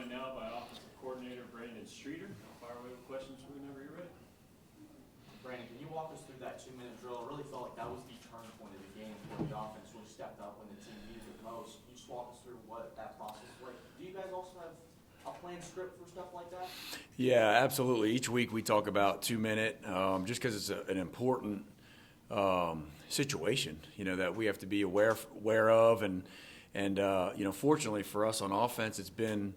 joined now by Offensive Coordinator Brandon Streeter. I'll fire away with questions whenever you're ready. Brandon, can you walk us through that 2-minute drill? I really felt like that was the turning point of the game where the offense really stepped up when the team needed it most. Can you just walk us through what that process was like? Do you guys also have a planned script for stuff like that? Yeah, absolutely. Each week we talk about 2-minute, just because it's an important situation, that we have to be aware of, and fortunately for us on offense, it's been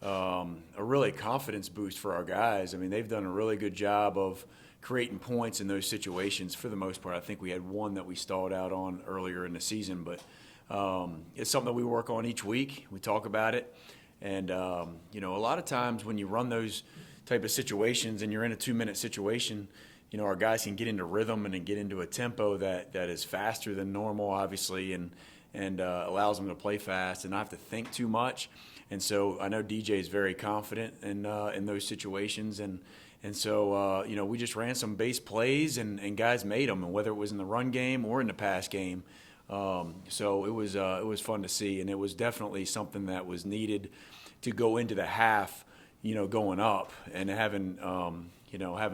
a really confidence boost for our guys. I mean, they've done a really good job of creating points in those situations for the most part. I think we had one that we stalled out on earlier in the season, but it's something that we work on each week. We talk about it, and a lot of times when you run those type of situations and you're in a 2-minute situation, our guys can get into rhythm and then get into a tempo that is faster than normal, obviously, and allows them to play fast and not have to think too much. And so I know DJ is very confident in those situations, and so we just ran some base plays and guys made them, and whether it was in the run game or in the pass game. So it was fun to see, and it was definitely something that was needed to go into the half, going up and having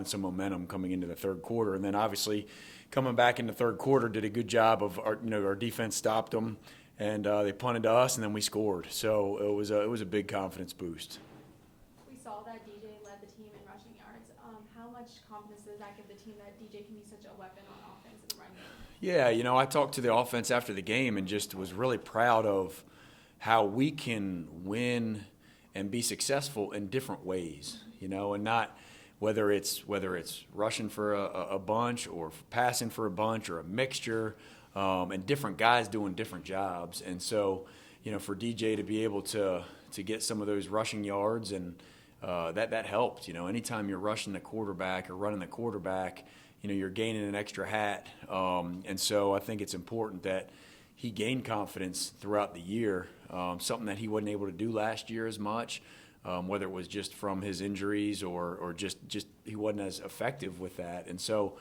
some momentum coming into the third quarter. And then obviously coming back in the third quarter, did a good job of our defense stopped them, and they punted to us, and then we scored. So it was a big confidence boost. We saw that DJ led the team in rushing yards. How much confidence does that give the team that DJ can be such a weapon on offense in the run game? Yeah, I talked to the offense after the game and just was really proud of how we can win and be successful in different ways, and not whether it's rushing for a bunch or passing for a bunch or a mixture, and different guys doing different jobs. And so, for DJ to be able to get some of those rushing yards, and that helped. Anytime you're rushing the quarterback or running the quarterback, you're gaining an extra hat. And so I think it's important that he gained confidence throughout the year, something that he wasn't able to do last year as much, whether it was just from his injuries or just he wasn't as effective with that. And so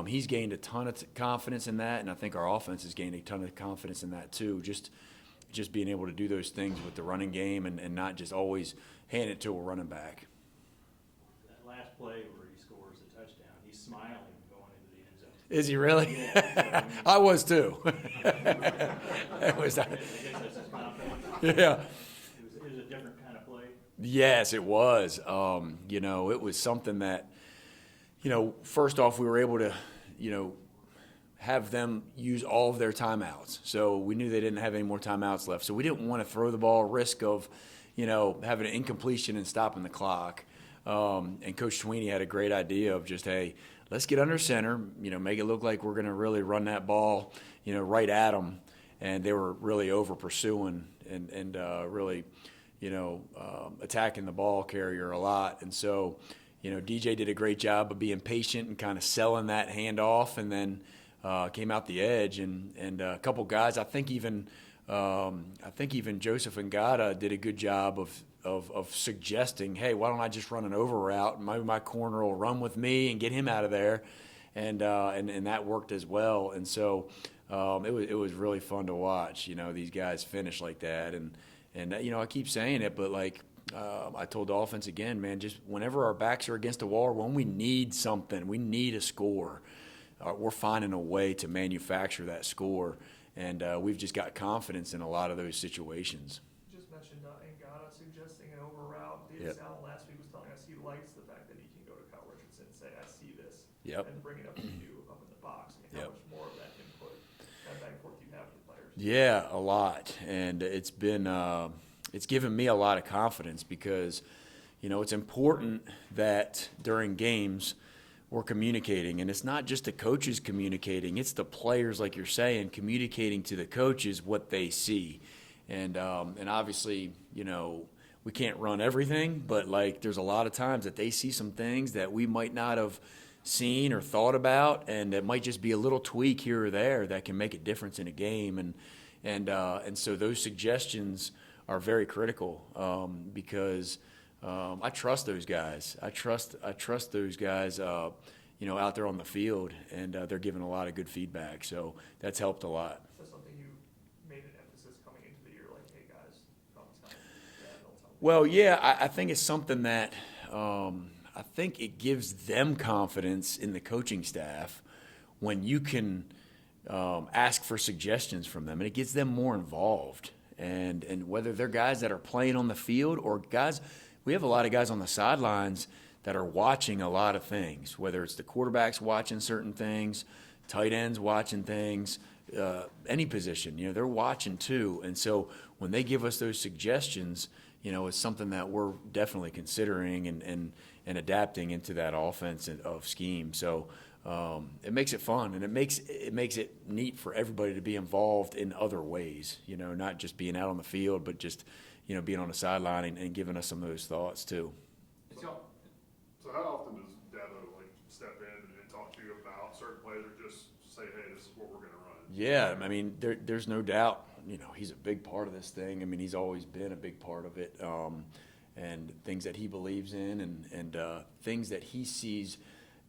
he's gained a ton of confidence in that, and I think our offense has gained a ton of confidence in that too, just being able to do those things with the running game and not just always hand it to a running back. That last play where he scores a touchdown, he's smiling going into the end zone. Is he really? Yeah. I was too. It was, I guess that's his confidence. Yeah. It was a different kind of play. Yes, it was. It was something that, first off, we were able to, have them use all of their timeouts. So we knew they didn't have any more timeouts left. So we didn't want to throw the ball, risk of, having an incompletion and stopping the clock. And Coach Swinney had a great idea of just, hey, let's get under center, make it look like we're going to really run that ball, right at them. And they were really over pursuing and really, attacking the ball carrier a lot. And so, DJ did a great job of being patient and kind of selling that handoff, and then came out the edge. And a couple guys, I think even Joseph Ngata did a good job of suggesting, hey, why don't I just run an over route, and maybe my corner will run with me and get him out of there, and that worked as well. And so it was really fun to watch, these guys finish like that. And I keep saying it, but I told the offense again, man, just whenever our backs are against the wall, when we need something, we need a score, we're finding a way to manufacture that score, and we've just got confidence in a lot of those situations. You just mentioned Ngata suggesting an over route. David Allen last week was telling us he likes the fact that he can go to Kyle Richardson and say, I see this, and bring it up to you up in the box. I mean, how much more of that input, that back and forth you have with players? Yeah, a lot, and it's been it's given me a lot of confidence because, it's important that during games we're communicating, and it's not just the coaches communicating, it's the players, like you're saying, communicating to the coaches what they see. And obviously, we can't run everything, but there's a lot of times that they see some things that we might not have seen or thought about, and it might just be a little tweak here or there that can make a difference in a game. And so those suggestions are very critical, because I trust those guys. I trust those guys, out there on the field, and they're giving a lot of good feedback. So that's helped a lot. Is that something you made an emphasis coming into the year, like, hey guys, Colin's coming, yeah, they'll tell them? Well, yeah, I think it's something that I think it gives them confidence in the coaching staff when you can ask for suggestions from them, and it gets them more involved. And whether they're guys that are playing on the field or guys, we have a lot of guys on the sidelines that are watching a lot of things, whether it's the quarterbacks watching certain things, tight ends watching things, any position, they're watching too. And so when they give us those suggestions, it's something that we're definitely considering and adapting into that offense of scheme. So it makes it fun, and it makes it neat for everybody to be involved in other ways, not just being out on the field, but just, being on the sideline and giving us some of those thoughts too. So how often does Dabo step in and talk to you about certain plays, or just say, hey, this is what we're going to run? Yeah, I mean, there's no doubt, he's a big part of this thing. I mean, he's always been a big part of it, and things that he believes in and things that he sees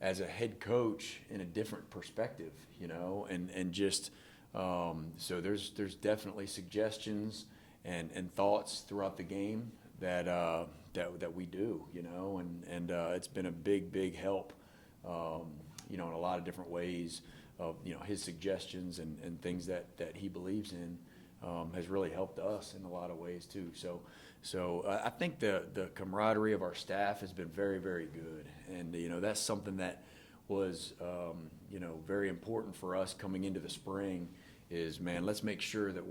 as a head coach in a different perspective, and just so there's definitely suggestions and thoughts throughout the game that we do, and it's been a big help, in a lot of different ways of, his suggestions and things that he believes in has really helped us in a lot of ways too. So I think the camaraderie of our staff has been very, very good, and that's something that was very important for us coming into the spring. Is, man, let's make sure that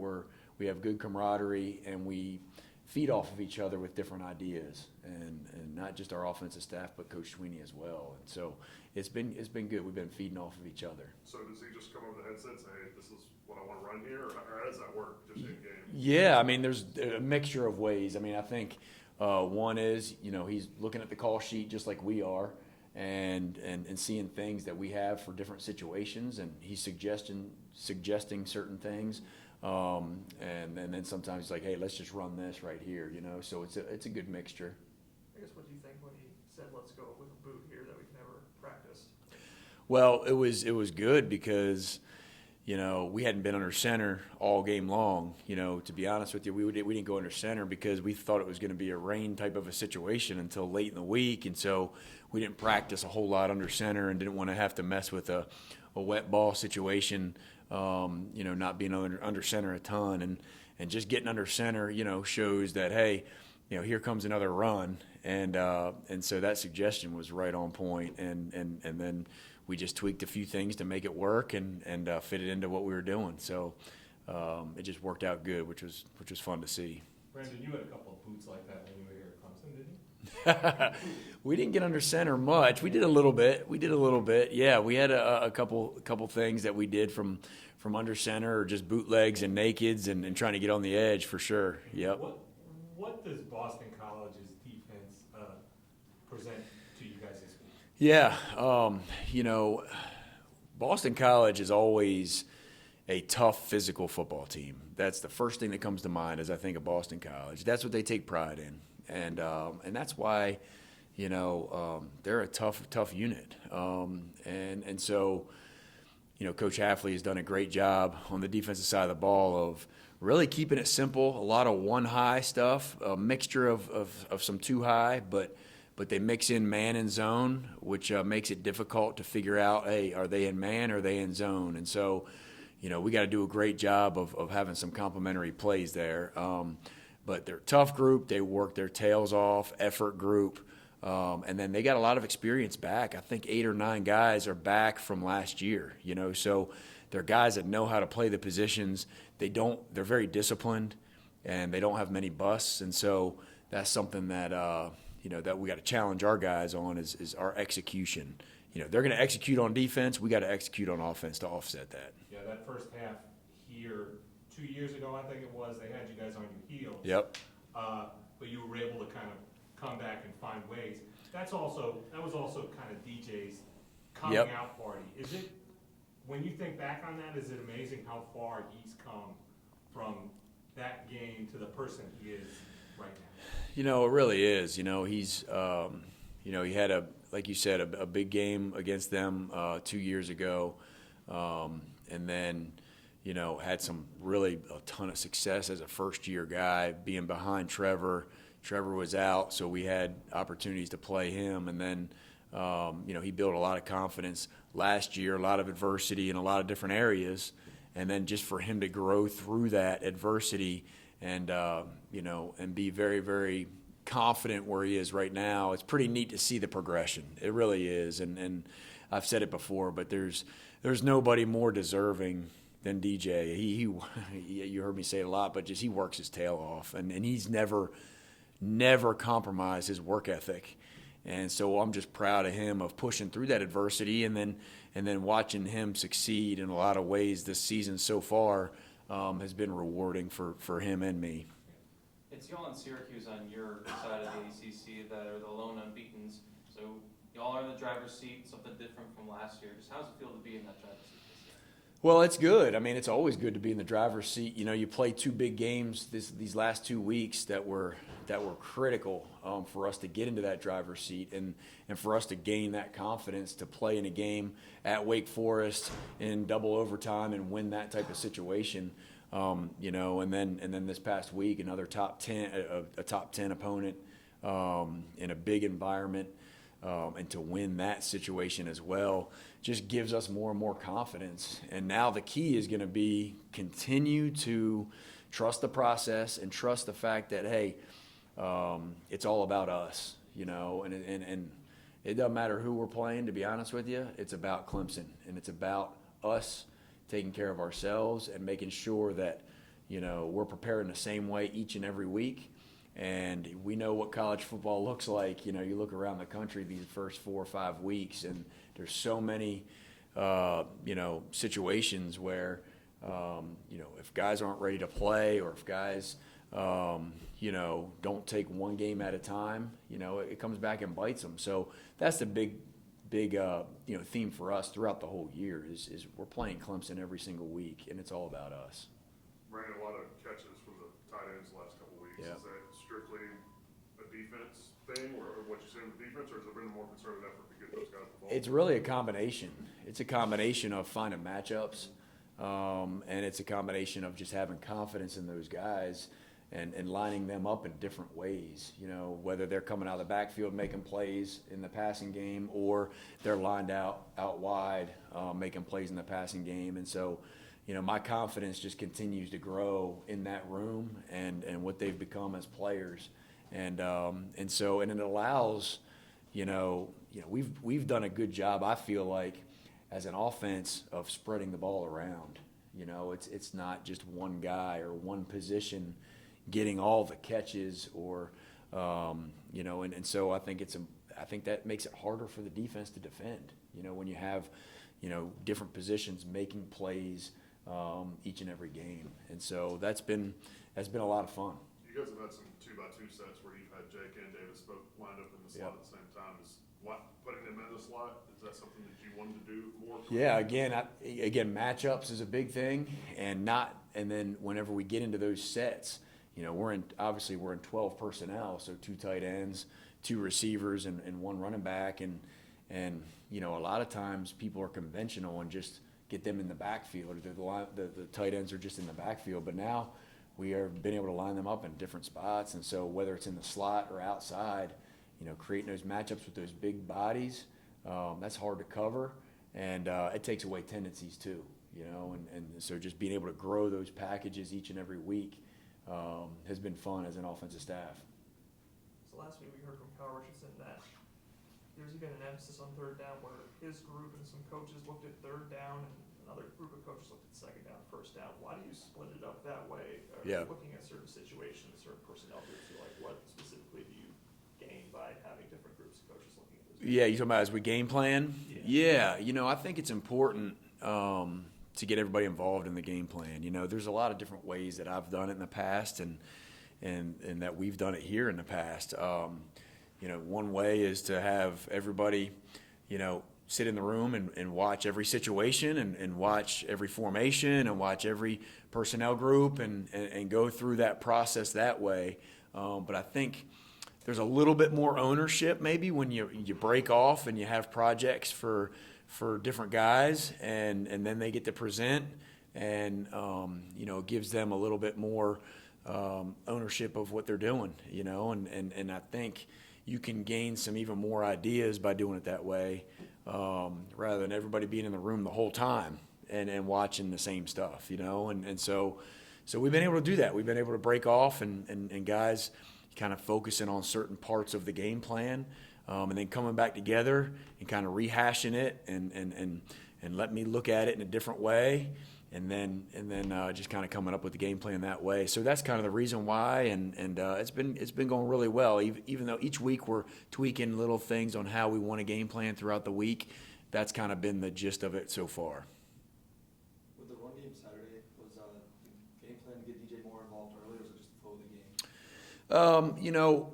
we have good camaraderie and we feed off of each other with different ideas, and not just our offensive staff, but Coach Swinney as well. And so it's been good. We've been feeding off of each other. So does he just come over the headset and say, hey, this is what I want to run here, or how does that work just in game? Yeah, I mean, there's a mixture of ways. I mean, I think one is, he's looking at the call sheet just like we are, and seeing things that we have for different situations, and he's suggesting certain things. And then sometimes he's like, hey, let's just run this right here, so it's a good mixture. I guess, what do you think when he said, let's go with a boot here that we've never practiced? Well, it was good because, we hadn't been under center all game long. To be honest with you, we didn't go under center because we thought it was going to be a rain type of a situation until late in the week, and so we didn't practice a whole lot under center and didn't want to have to mess with a wet ball situation, not being under center a ton, and just getting under center, shows that, hey, here comes another run, and so that suggestion was right on point, and then we just tweaked a few things to make it work and fit it into what we were doing. So it just worked out good, which was fun to see. Brandon, you had a couple of boots like that when you were here at Clemson, didn't you? We didn't get under center much. We did a little bit. Yeah, we had a couple things that we did from under center, or just bootlegs and nakeds and trying to get on the edge for sure. Yep. What does Boston College's defense present to you guys this week? Yeah, Boston College is always a tough physical football team. That's the first thing that comes to mind as I think of Boston College. That's what they take pride in, and that's why, they're a tough unit, and so, Coach Hafley has done a great job on the defensive side of the ball of really keeping it simple. A lot of one high stuff, a mixture of some two high, but they mix in man and zone, which makes it difficult to figure out, hey, are they in man or are they in zone? And so, we got to do a great job of having some complementary plays there. But they're a tough group. They work their tails off, effort group. And then they got a lot of experience back. I think 8 or 9 guys are back from last year, so they're guys that know how to play the positions. They're very disciplined, and they don't have many busts. And so that's something that, that we got to challenge our guys on is our execution. They're going to execute on defense. We got to execute on offense to offset that. Yeah, that first half here 2 years ago, I think it was, they had you guys on your heels. Yep. But you were able to kind of come back and find ways. That was also kind of DJ's coming out party. Is it, when you think back on that, is it amazing how far he's come from that game to the person he is right now? It really is. He's, he had like you said, a big game against them 2 years ago, and then, had a ton of success as a first-year guy, being behind Trevor, Trevor was out, so we had opportunities to play him. And then, he built a lot of confidence last year, a lot of adversity in a lot of different areas. And then just for him to grow through that adversity and, and be very, very confident where he is right now, it's pretty neat to see the progression. It really is. And I've said it before, but there's nobody more deserving than DJ. He you heard me say it a lot, but just he works his tail off, and he's never compromised his work ethic. And so I'm just proud of him of pushing through that adversity and then watching him succeed in a lot of ways this season so far has been rewarding for him and me. It's y'all and Syracuse on your side of the ACC that are the lone unbeatens. So y'all are in the driver's seat, something different from last year. Just how does it feel to be in that driver's seat this year? Well, it's good. I mean, it's always good to be in the driver's seat. You play two big games these last 2 weeks that were critical for us to get into that driver's seat and for us to gain that confidence to play in a game at Wake Forest in double overtime and win that type of situation. And then this past week, another top 10 opponent in a big environment. And to win that situation as well just gives us more and more confidence. And now the key is going to be continue to trust the process and trust the fact that, hey, it's all about us, and it doesn't matter who we're playing, to be honest with you. It's about Clemson, and it's about us taking care of ourselves and making sure that, we're prepared in the same way each and every week. And we know what college football looks like. You look around the country these first 4 or 5 weeks, and there's so many, situations where, if guys aren't ready to play or if guys, don't take one game at a time, it comes back and bites them. So that's the big theme for us throughout the whole year is we're playing Clemson every single week, and it's all about us. Brandon, a lot of catches from the tight ends the last couple of weeks. Yeah. Is that strictly a defense thing, or what you see in the defense, or has there been a more concerted effort to get those guys the ball? It's really a combination. It's a combination of finding matchups, and it's a combination of just having confidence in those guys and lining them up in different ways. Whether they're coming out of the backfield making plays in the passing game or they're lined out wide making plays in the passing game. And so, my confidence just continues to grow in that room and what they've become as players. And it allows, we've done a good job, I feel like, as an offense of spreading the ball around. It's not just one guy or one position getting all the catches or, so I think that makes it harder for the defense to defend, when you have, different positions making plays each and every game. And so that's been a lot of fun. You guys have had some 2x2 sets where you've had Jake and Davis both lined up in the slot at the same time. Is putting them in the slot, is that something that you wanted to do more? Yeah, again, matchups is a big thing, and then whenever we get into those sets, we're in 12 personnel, so 2 tight ends, 2 receivers, and 1 running back, and a lot of times people are conventional and just get them in the backfield. The tight ends are just in the backfield, but now we have been able to line them up in different spots, and so whether it's in the slot or outside, creating those matchups with those big bodies, that's hard to cover, and it takes away tendencies too, and so just being able to grow those packages each and every week has been fun as an offensive staff. So last week we heard from Kyle Richardson that there's even an emphasis on third down where his group and some coaches looked at third down and another group of coaches looked at second down, first down. Why do you split it up that way? Are you looking at certain situations, certain personnel groups, or what specifically do you gain by having different groups of coaches looking at those? Yeah, you talking about as we game plan? Yeah, I think it's important to get everybody involved in the game plan. There's a lot of different ways that I've done it in the past and that we've done it here in the past. One way is to have everybody, sit in the room and watch every situation and watch every formation and watch every personnel group and go through that process that way. But I think there's a little bit more ownership maybe when you break off and you have projects for different guys and then they get to present and, it gives them a little bit more ownership of what they're doing, you know, and I think you can gain some even more ideas by doing it that way, rather than everybody being in the room the whole time and watching the same stuff, you know, and so we've been able to do that. We've been able to break off and guys kind of focusing on certain parts of the game plan, and then coming back together and kind of rehashing it and let me look at it in a different way. And then just kind of coming up with the game plan that way. So that's kind of the reason why, and it's been going really well. Even though each week we're tweaking little things on how we want a game plan throughout the week, that's kind of been the gist of it so far. With the run game Saturday, was the game plan to get DJ more involved early, or was it just the flow of the game? You know,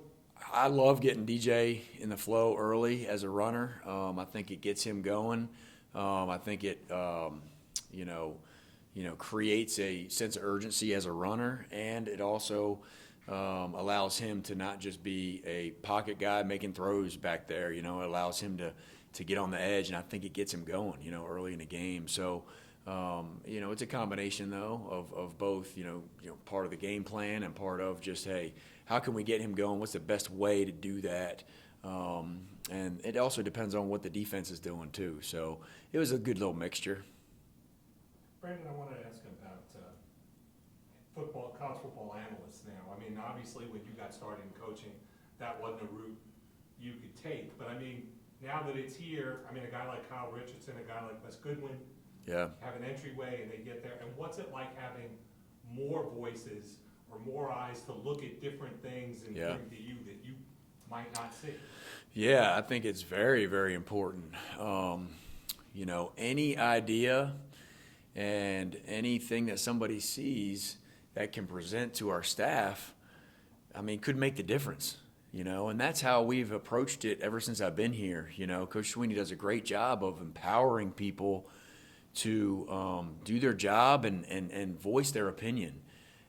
I love getting DJ in the flow early as a runner. I think it gets him going. I think it, creates a sense of urgency as a runner, and it also allows him to not just be a pocket guy making throws back there. You know, it allows him to get on the edge, and I think it gets him going, you know, early in the game. So, it's a combination, though, of both, part of the game plan and part of just, hey, how can we get him going? What's the best way to do that? And it also depends on what the defense is doing, too. So it was a good little mixture. Brandon, I wanted to ask about college football analysts now. I mean, obviously, when you got started in coaching, that wasn't a route you could take. But, I mean, now that it's here, I mean, a guy like Kyle Richardson, a guy like Wes Goodwin, have an entryway and they get there. And what's it like having more voices or more eyes to look at different things and bring to you that you might not see? Yeah, I think it's very, very important. Any idea and anything that somebody sees that can present to our staff, I mean, could make the difference, and that's how we've approached it ever since I've been here. Coach Swinney does a great job of empowering people to do their job and voice their opinion.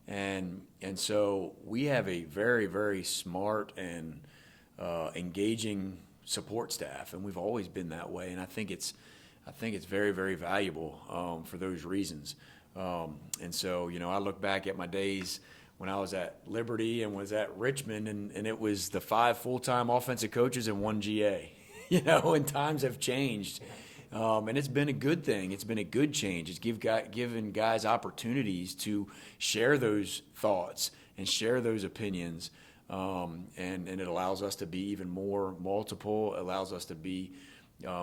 And so we have a very, very smart and engaging support staff, and we've always been that way. And I think it's very, very valuable for those reasons. And so, I look back at my days when I was at Liberty and was at Richmond, and it was the 5 full-time offensive coaches and 1 GA, and times have changed. And it's been a good thing. It's been a good change. It's given guys opportunities to share those thoughts and share those opinions. And it allows us to be even more multiple, allows us to be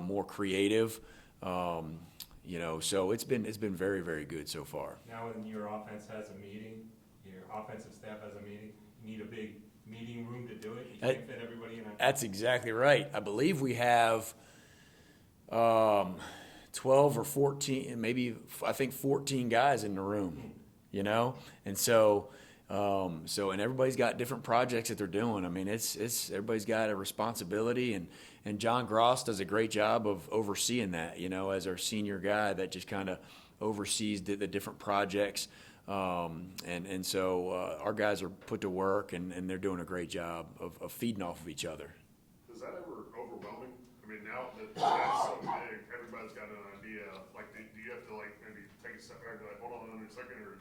more creative. So it's been very, very good so far. Now when your offense has a meeting, your offensive staff has a meeting, you need a big meeting room to do it. You can't fit everybody in. That's exactly right. I believe we have 12 or 14, maybe I think 14 guys in the room, and so and everybody's got different projects that they're doing. I mean, it's everybody's got a responsibility, and John Gross does a great job of overseeing that, as our senior guy that just kind of oversees the different projects. And so our guys are put to work, and they're doing a great job of feeding off of each other. Is that ever overwhelming? I mean, now that it's so big, everybody's got an idea. Like, do you have to maybe take a step back and be like, hold on a second, or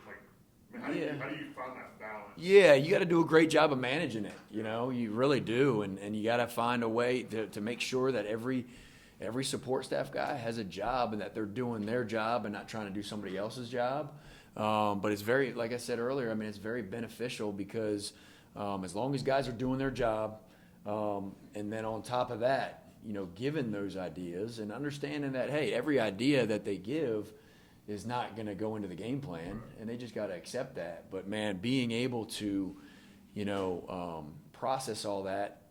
how do you find that balance? Yeah, you got to do a great job of managing it. You really do, and you got to find a way to make sure that every support staff guy has a job and that they're doing their job and not trying to do somebody else's job. But it's very, like I said earlier, I mean, it's very beneficial because as long as guys are doing their job, and then on top of that, giving those ideas and understanding that, hey, every idea that they give is not going to go into the game plan, and they just got to accept that. But, man, being able to, process all that,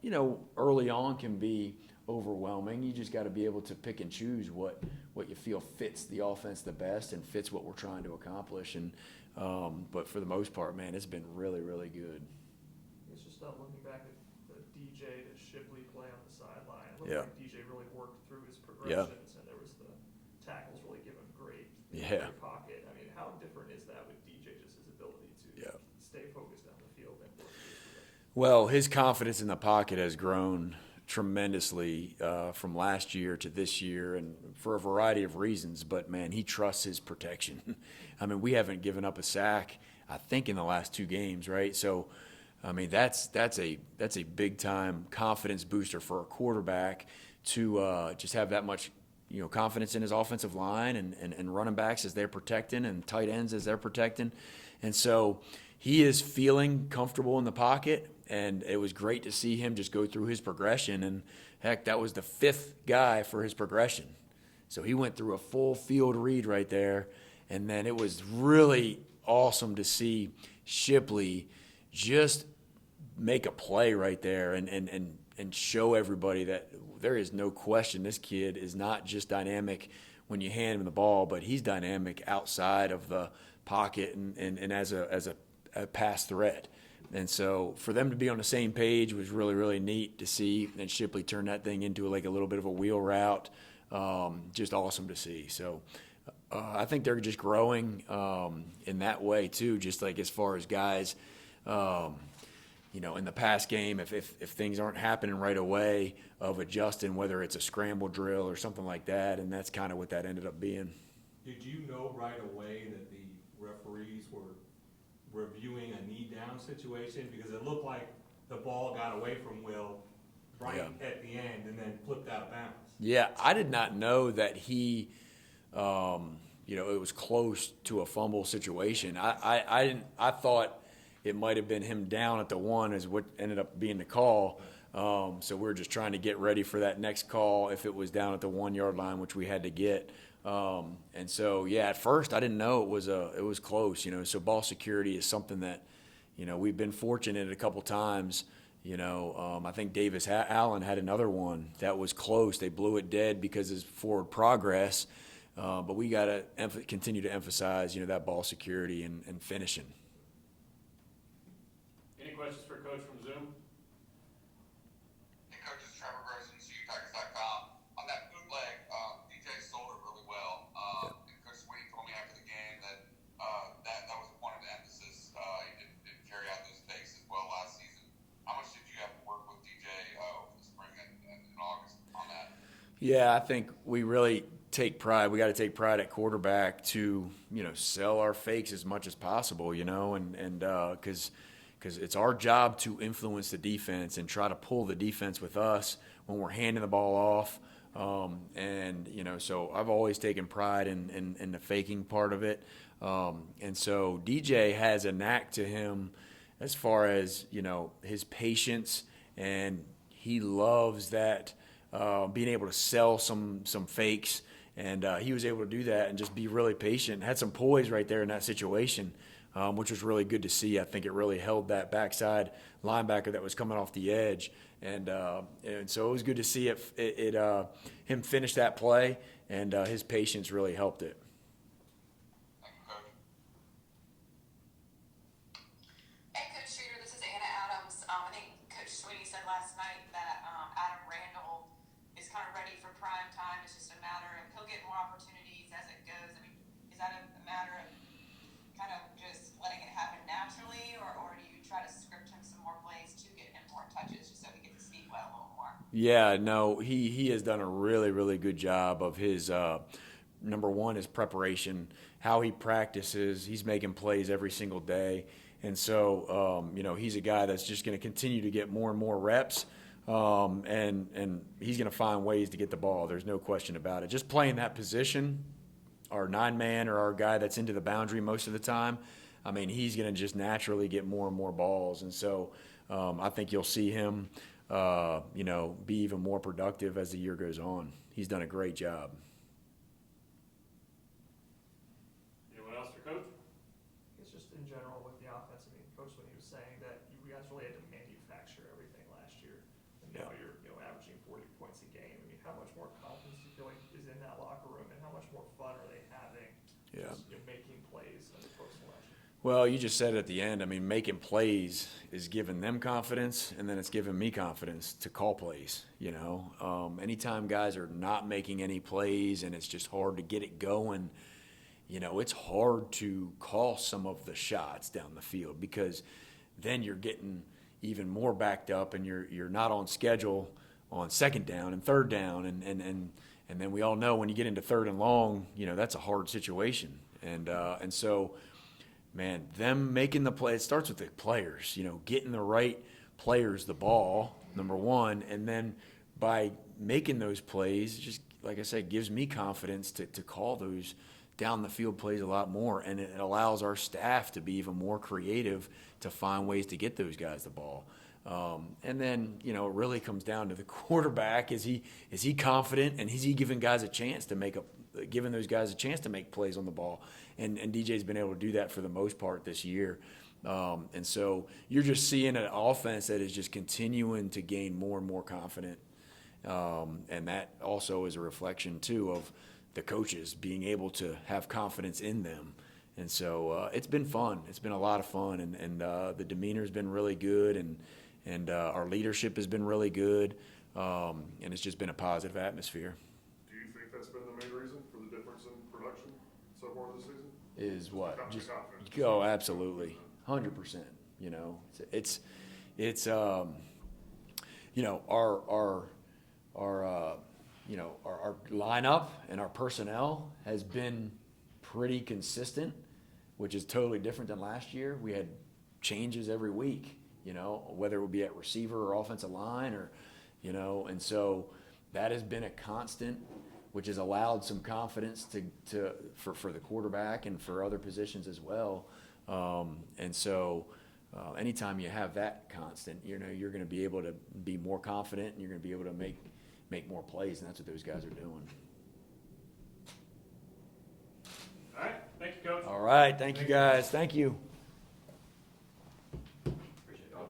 early on can be overwhelming. You just got to be able to pick and choose what you feel fits the offense the best and fits what we're trying to accomplish. And but for the most part, man, it's been really, really good. It's just looking back at the DJ to Shipley play on the sideline. It looked like DJ really worked through his progressions, and there was the tackles really given great pocket. I mean, how different is that with DJ, just his ability to stay focused down the field and work through his progression? Well, his confidence in the pocket has grown tremendously from last year to this year, and for a variety of reasons. But, man, he trusts his protection. I mean, we haven't given up a sack, I think in the last 2 games, right? So, I mean, that's a big time confidence booster for a quarterback to just have that much, confidence in his offensive line and running backs as they're protecting and tight ends as they're protecting. And so he is feeling comfortable in the pocket, and it was great to see him just go through his progression. And heck, that was the 5th guy for his progression. So he went through a full field read right there. And then it was really awesome to see Shipley just make a play right there and show everybody that there is no question this kid is not just dynamic when you hand him the ball, but he's dynamic outside of the pocket and as a pass threat. And so for them to be on the same page was really, really neat to see. And Shipley turned that thing into like a little bit of a wheel route. Just awesome to see. So I think they're just growing in that way too, just like as far as guys, in the pass game, if things aren't happening right away, of adjusting, whether it's a scramble drill or something like that, and that's kind of what that ended up being. Did you know right away that the referees were reviewing a knee-down situation? Because it looked like the ball got away from Will at the end and then flipped out of bounds. Yeah, I did not know that he, it was close to a fumble situation. I thought it might have been him down at the 1 is what ended up being the call. So we're just trying to get ready for that next call if it was down at the 1-yard line, which we had to get. And so, yeah, at first I didn't know it was close, So ball security is something that, we've been fortunate a couple times. I think Davis Allen had another one that was close. They blew it dead because of his forward progress. But we got to continue to emphasize, that ball security and finishing. Any questions for Coach from Zoom? Hey, Coach, it's Trevor Grossman, CUTigers.com. On that bootleg, DJ sold it really well. And Coach Swinney told me after the game that that was a point of emphasis. He didn't carry out those fakes as well last season. How much did you have to work with DJ over the spring and in August on that? Yeah, I think we really take pride. We got to take pride at quarterback to, sell our fakes as much as possible, and because it's our job to influence the defense and try to pull the defense with us when we're handing the ball off. So I've always taken pride in the faking part of it. And so DJ has a knack to him as far as, his patience, and he loves that, being able to sell some fakes. And he was able to do that and just be really patient. Had some poise right there in that situation, which was really good to see. I think it really held that backside linebacker that was coming off the edge. And so it was good to see him finish that play, and his patience really helped it. Thank you, Coach. Hey, Coach Streeter, this is Anna Adams. I think Coach Swinney said last night that Adam Randall is kind of ready for prime time. It's just a matter of he'll get more opportunities as it goes. I mean, is that a matter of kind of just letting it happen naturally, or do you try to script him some more plays to get him more touches just so he gets to speed well a little more? Yeah, no, he has done a really, really good job of his number one, his preparation, how he practices. He's making plays every single day. And so, he's a guy that's just going to continue to get more and more reps, and he's going to find ways to get the ball. There's no question about it. Just playing that position, our 9-man or our guy that's into the boundary most of the time, I mean, he's going to just naturally get more and more balls. And so I think you'll see him, be even more productive as the year goes on. He's done a great job. Anyone else for Coach? It's just in general with the offense. I mean, Coach, when he was saying that you guys really had to manufacture everything last year, and now you're averaging 40 points a game. I mean, how much more confidence do you feel like is in that locker room, and how much more fun are they having? Just, making plays as opposed to last year? Well, you just said at the end, I mean, making plays is giving them confidence, and then it's giving me confidence to call plays, Anytime guys are not making any plays and it's just hard to get it going, it's hard to call some of the shots down the field, because then you're getting even more backed up, and you're not on schedule on second down and third down, and then we all know when you get into third and long, that's a hard situation. And so man, them making the play, it starts with the players, getting the right players the ball, number one, and then by making those plays, just like I said, gives me confidence to call those down the field plays a lot more, and it allows our staff to be even more creative to find ways to get those guys the ball. And then, it really comes down to the quarterback. Is he confident, and is he giving guys a chance to giving those guys a chance to make plays on the ball? And DJ's been able to do that for the most part this year. And so you're just seeing an offense that is just continuing to gain more and more confident. And that also is a reflection, too, of the coaches being able to have confidence in them. And so it's been fun. It's been a lot of fun. And the demeanor's been really good. And our leadership has been really good. And it's just been a positive atmosphere. Do you think that's been the main reason for the difference in production so far this season? Is what? Just Absolutely. 100%. It's our lineup and our personnel has been pretty consistent, which is totally different than last year. We had changes every week, whether it would be at receiver or offensive line and so that has been a constant, which has allowed some confidence for the quarterback and for other positions as well. And so anytime you have that constant, you're going to be able to be more confident, and you're going to be able to make more plays, and that's what those guys are doing. All right, thank you, Coach. All right, thank you guys. Thank you.